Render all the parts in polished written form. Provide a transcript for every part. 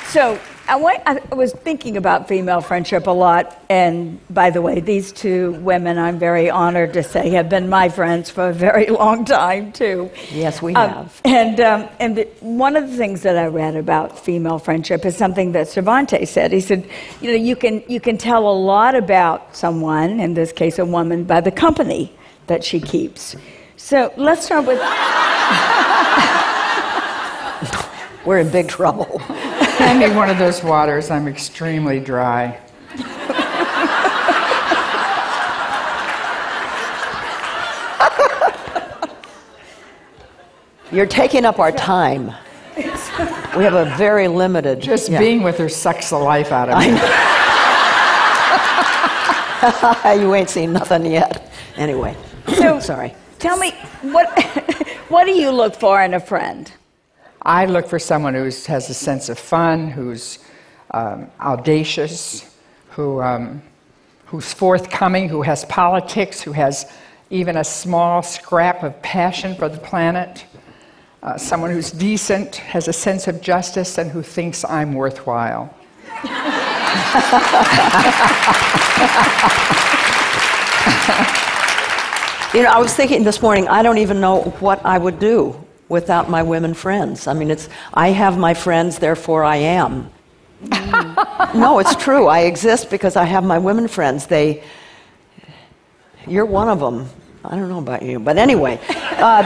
So I was thinking about female friendship a lot, and by the way, these two women, I'm very honored to say, have been my friends for a very long time, too. Yes, we have. And one of the things that I read about female friendship is something that Cervantes said. He said, you know, you can tell a lot about someone, in this case a woman, by the company that she keeps. So let's start with... We're in big trouble. Hand me one of those waters. I'm extremely dry. You're taking up our time. We have a very limited... Just being with her sucks the life out of me. You ain't seen nothing yet. Anyway, so, sorry. Tell me, what do you look for in a friend? I look for someone who has a sense of fun, who's audacious, who's forthcoming, who has politics, who has even a small scrap of passion for the planet, someone who's decent, has a sense of justice, and who thinks I'm worthwhile. You know, I was thinking this morning, I don't even know what I would do without my women friends. I mean, I have my friends, therefore I am. No, it's true. I exist because I have my women friends. You're one of them. I don't know about you, but anyway,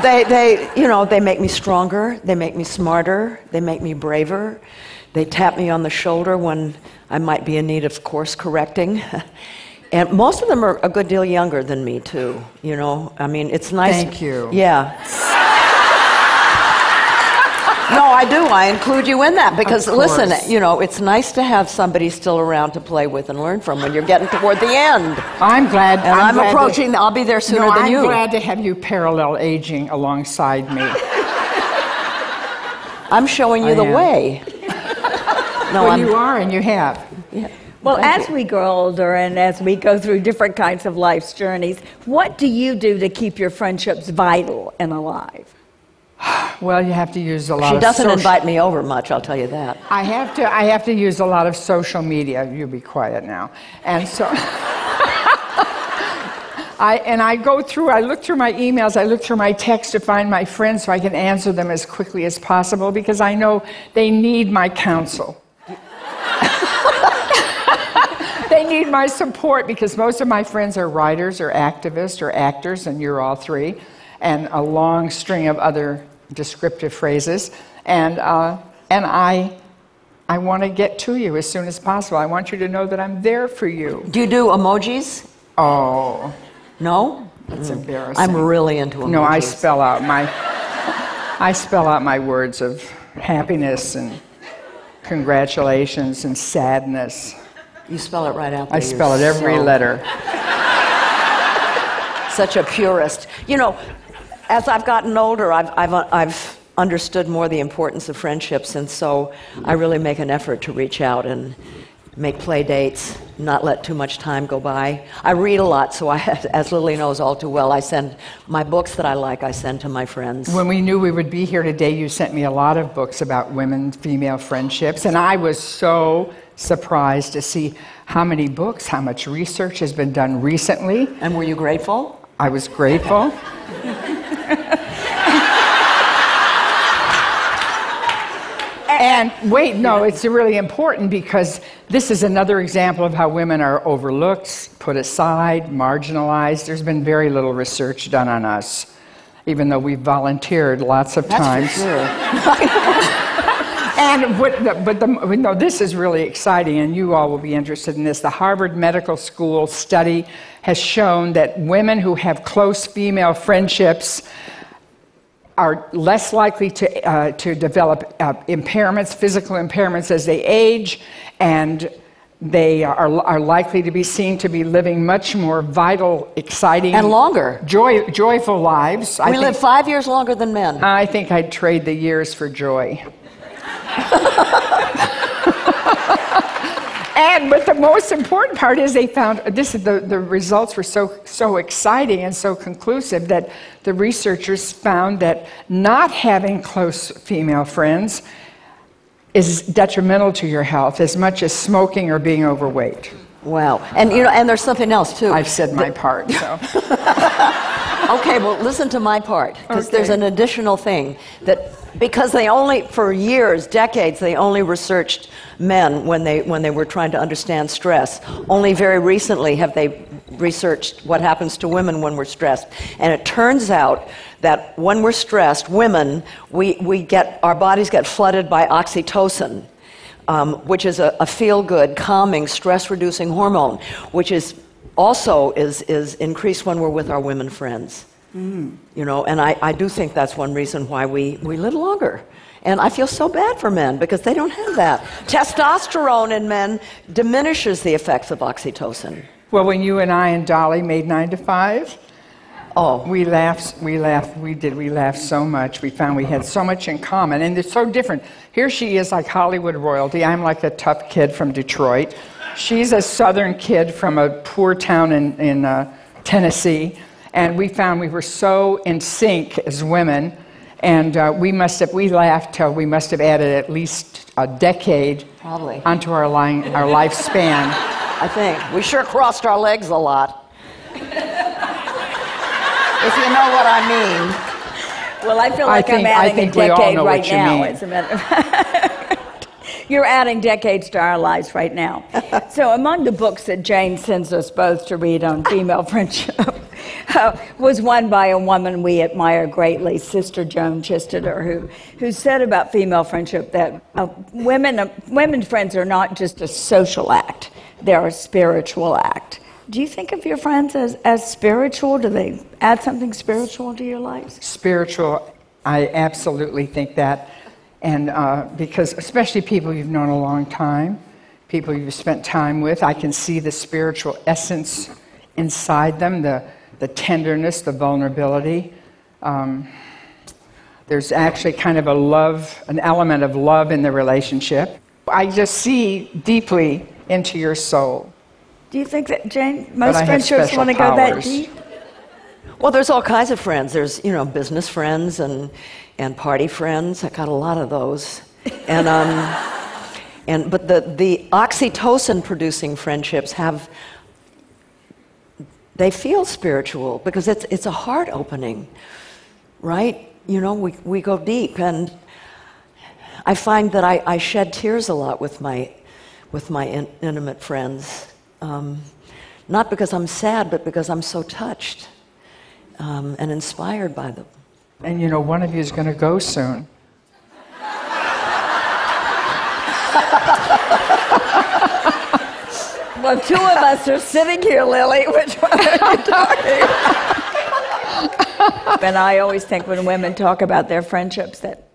they make me stronger. They make me smarter. They make me braver. They tap me on the shoulder when I might be in need of course correcting. And most of them are a good deal younger than me, too. You know, I mean, it's nice. Thank you. Yeah. No, I do. I include you in that because, listen, you know, it's nice to have somebody still around to play with and learn from when you're getting toward the end. I'm glad. And I'm approaching. I'll be there sooner than you. I'm glad to have you parallel aging alongside me. I'm showing you the way. No, well, you are, and you have. Yeah. Well, as we grow older and as we go through different kinds of life's journeys, what do you do to keep your friendships vital and alive? Well, you have to use a lot of... She doesn't invite me over much, I'll tell you that. I have to use a lot of social media. You be quiet now. And so... I look through my emails, I look through my texts to find my friends so I can answer them as quickly as possible because I know they need my counsel. They need my support because most of my friends are writers or activists or actors, and you're all three, and a long string of other descriptive phrases. And I want to get to you as soon as possible. I want you to know that I'm there for you. Do you do emojis? Oh. No? That's embarrassing. I'm really into emojis. No, I spell out my words of happiness and congratulations and sadness. You spell it right out there. I spell it every letter. Such a purist. You know, as I've gotten older, I've understood more the importance of friendships, and so I really make an effort to reach out and make play dates, not let too much time go by. I read a lot, so as Lily knows all too well, I send my books that I like, I send to my friends. When we knew we would be here today, you sent me a lot of books about women-female friendships, and I was so surprised to see how many books, how much research has been done recently. And were you grateful? I was grateful. And wait, no, it's really important because this is another example of how women are overlooked, put aside, marginalized. There's been very little research done on us, even though we've volunteered lots of times. That's for sure. This is really exciting, and you all will be interested in this. The Harvard Medical School study has shown that women who have close female friendships are less likely to develop impairments, physical impairments as they age, and they are likely to be seen to be living much more vital, exciting, and longer, joyful lives. We live 5 years longer than men. I think I'd trade the years for joy. But the most important part is they found the results were so exciting and so conclusive that the researchers found that not having close female friends is detrimental to your health as much as smoking or being overweight. Wow. And and there's something else too. I've said my part, so. Okay, well, listen to my part, because Okay. there's an additional thing that, because for years, decades, they only researched men when they were trying to understand stress. Only very recently have they researched what happens to women when we're stressed. And it turns out that when we're stressed, women, our bodies get flooded by oxytocin, which is a feel-good, calming, stress-reducing hormone, which is increased when we're with our women friends. And I do think that's one reason why we live longer. And I feel so bad for men because they don't have that. Testosterone in men diminishes the effects of oxytocin. Well, when you and I and Dolly made 9 to 5, we laughed so much. We found we had so much in common, and it's so different. Here she is like Hollywood royalty. I'm like a tough kid from Detroit. She's a southern kid from a poor town in Tennessee, and we found we were so in sync as women, and we laughed till we must have added at least a decade Probably. onto our lifespan. I think. We sure crossed our legs a lot. If you know what I mean. Well, I feel like I'm adding a we all decade know right what you now. mean. As a matter of fact. You're adding decades to our lives right now. So among the books that Jane sends us both to read on female friendship was one by a woman we admire greatly, Sister Joan Chistiter, who said about female friendship that women friends are not just a social act, they're a spiritual act. Do you think of your friends as spiritual? Do they add something spiritual to your lives? Spiritual, I absolutely think that. And because especially people you've known a long time, people you've spent time with, I can see the spiritual essence inside them, the tenderness, the vulnerability. There's actually kind of an element of love in the relationship. I just see deeply into your soul. Do you think that, Jane, most I have friendships special want to go that powers. deep? Well, there's all kinds of friends. There's, business friends and party friends. I got a lot of those. But the oxytocin producing friendships they feel spiritual because it's a heart opening, right? We go deep, and I find that I shed tears a lot with my intimate friends. Not because I'm sad, but because I'm so touched and inspired by them. And one of you is going to go soon. Well, two of us are sitting here, Lily. Which one are you talking about? And I always think when women talk about their friendships that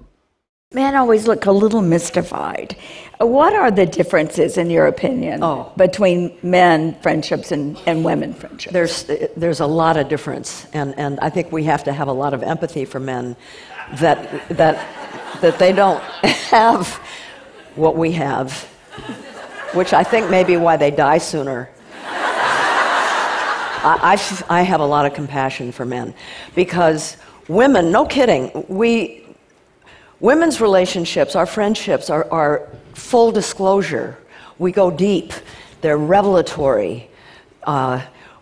men always look a little mystified. What are the differences, in your opinion, between men friendships and women friendships? There's a lot of difference, and I think we have to have a lot of empathy for men that they don't have what we have, which I think may be why they die sooner. I have a lot of compassion for men because women, no kidding, women's relationships, our friendships are full disclosure. We go deep. They're revelatory.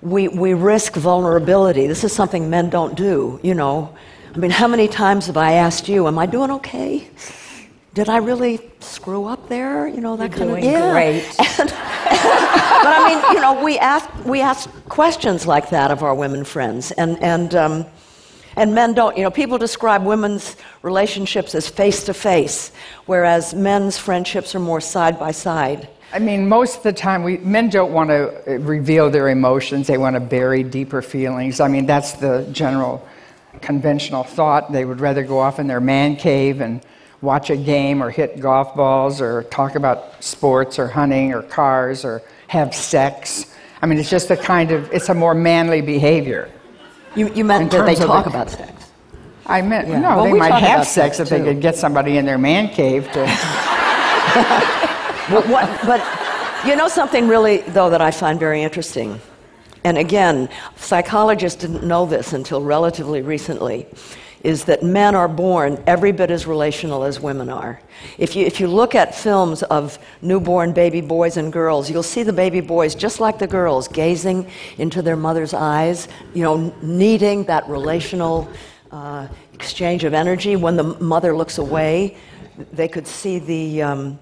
We risk vulnerability. This is something men don't do, I mean, how many times have I asked you, am I doing okay? Did I really screw up there? That kind of doing great. But I mean, we ask questions like that of our women friends, and men don't. People describe women's relationships as face to face, whereas men's friendships are more side by side. I mean, most of the time, men don't want to reveal their emotions. They want to bury deeper feelings. I mean, that's the general conventional thought. They would rather go off in their man cave and watch a game or hit golf balls or talk about sports or hunting or cars or have sex. I mean, it's just it's a more manly behavior. You meant that they talk about sex? I meant, Yeah. no, Well, they we might talk have about sex if they too. could get somebody in their man cave to... But something really, though, that I find very interesting, and again, psychologists didn't know this until relatively recently, is that men are born every bit as relational as women are. If you look at films of newborn baby boys and girls, you'll see the baby boys, just like the girls, gazing into their mother's eyes, needing that relational exchange of energy. When the mother looks away, they could see the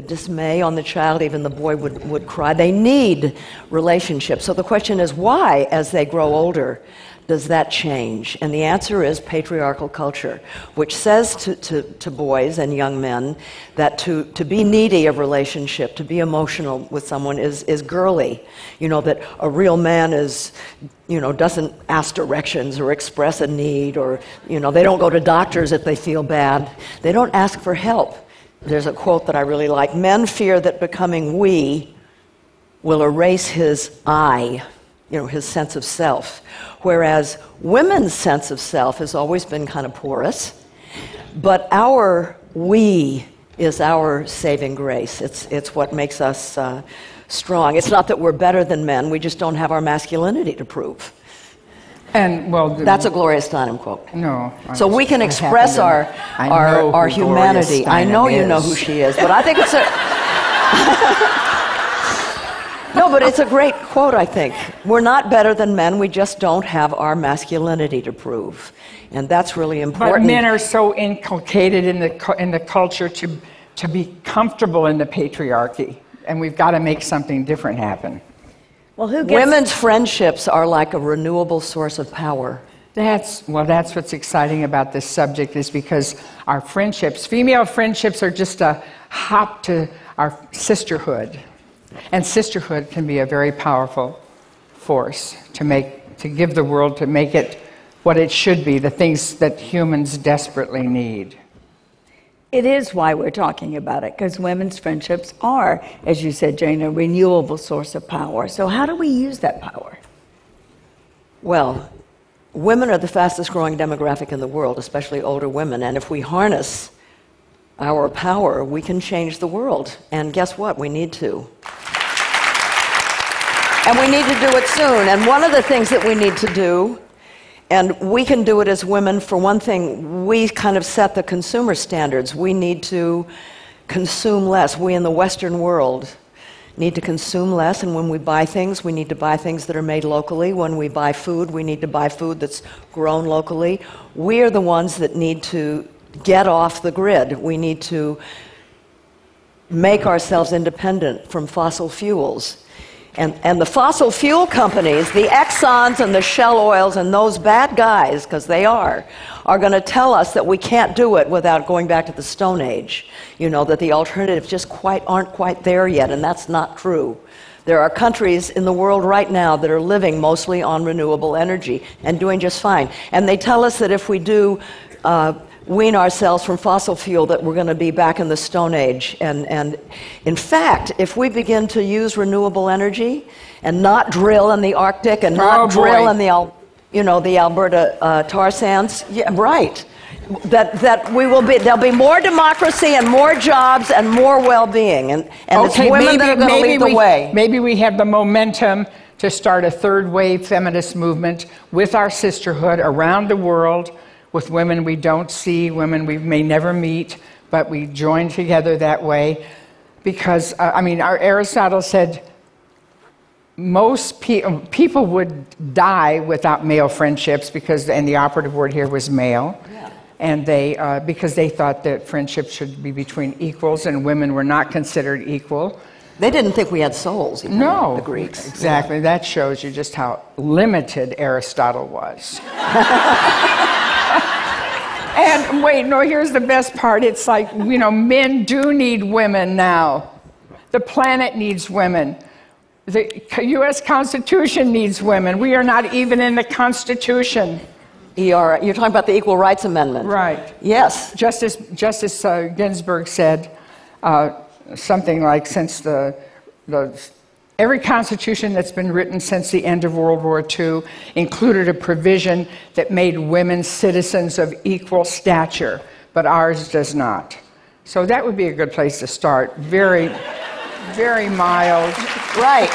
dismay on the child. Even the boy would cry. They need relationships. So the question is, why, as they grow older, does that change? And the answer is patriarchal culture, which says to boys and young men that to be needy of relationship, to be emotional with someone is girly. That a real man is, doesn't ask directions or express a need, or, they don't go to doctors if they feel bad. They don't ask for help. There's a quote that I really like: "Men fear that becoming we will erase his I," his sense of self. Whereas women's sense of self has always been kind of porous, but our we is our saving grace. It's what makes us strong. It's not that we're better than men, we just don't have our masculinity to prove. And that's a Gloria Steinem quote. No. So we can express our humanity. I know you know who she is, but I think it's No, but it's a great quote, I think. We're not better than men, we just don't have our masculinity to prove. And that's really important. But men are so inculcated in the culture to be comfortable in the patriarchy, and we've got to make something different happen. Well, women's friendships are like a renewable source of power. That's what's exciting about this subject, is because our friendships, female friendships, are just a hop to our sisterhood. And sisterhood can be a very powerful force to give the world, to make it what it should be, the things that humans desperately need. It is why we're talking about it, because women's friendships are, as you said, Jane, a renewable source of power. So how do we use that power? Well, women are the fastest growing demographic in the world, especially older women. And if we harness our power, we can change the world. And guess what? We need to. And we need to do it soon. And one of the things that we need to do, and we can do it as women, for one thing, we kind of set the consumer standards. We need to consume less. We in the Western world need to consume less, and when we buy things, we need to buy things that are made locally. When we buy food, we need to buy food that's grown locally. We are the ones that need to get off the grid. We need to make ourselves independent from fossil fuels. And the fossil fuel companies, the Exxons and the Shell Oils and those bad guys, because they are going to tell us that we can't do it without going back to the Stone Age. That the alternatives just aren't quite there yet, and that's not true. There are countries in the world right now that are living mostly on renewable energy and doing just fine. And they tell us that if we do wean ourselves from fossil fuel, that we're going to be back in the Stone Age. And in fact, if we begin to use renewable energy and not drill in the Arctic and not drill in the Alberta tar sands, yeah, right. That we will be, there'll be more democracy and more jobs and more well-being, and it's women that are going to lead the way. Maybe we have the momentum to start a third wave feminist movement with our sisterhood around the world, with women we don't see, women we may never meet, but we join together that way. Because, our Aristotle said most people would die without male friendships, and the operative word here was male. Yeah. And because they thought that friendship should be between equals, and women were not considered equal. They didn't think we had souls, even the Greeks. Exactly. Yeah. That shows you just how limited Aristotle was. And here's the best part. It's like, men do need women now. The planet needs women. The U.S. Constitution needs women. We are not even in the Constitution. You're talking about the Equal Rights Amendment. Right. Yes. Justice Ginsburg said something like, since every constitution that's been written since the end of World War II included a provision that made women citizens of equal stature, but ours does not. So that would be a good place to start. Very, very mild. Right.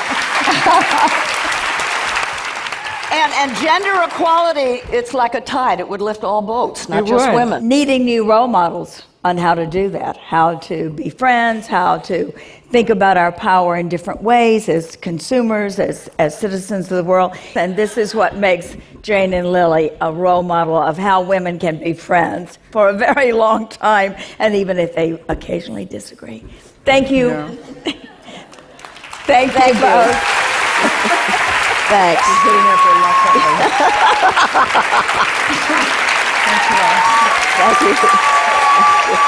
And gender equality, it's like a tide. It would lift all boats, not It just would. women. Needing new role models on how to do that, how to be friends, how to think about our power in different ways as consumers, as citizens of the world. And this is what makes Jane and Lily a role model of how women can be friends for a very long time, and even if they occasionally disagree. Thank you. Yeah. Thank you both. Thanks. Getting up reluctantly. Thank you all. Thank you.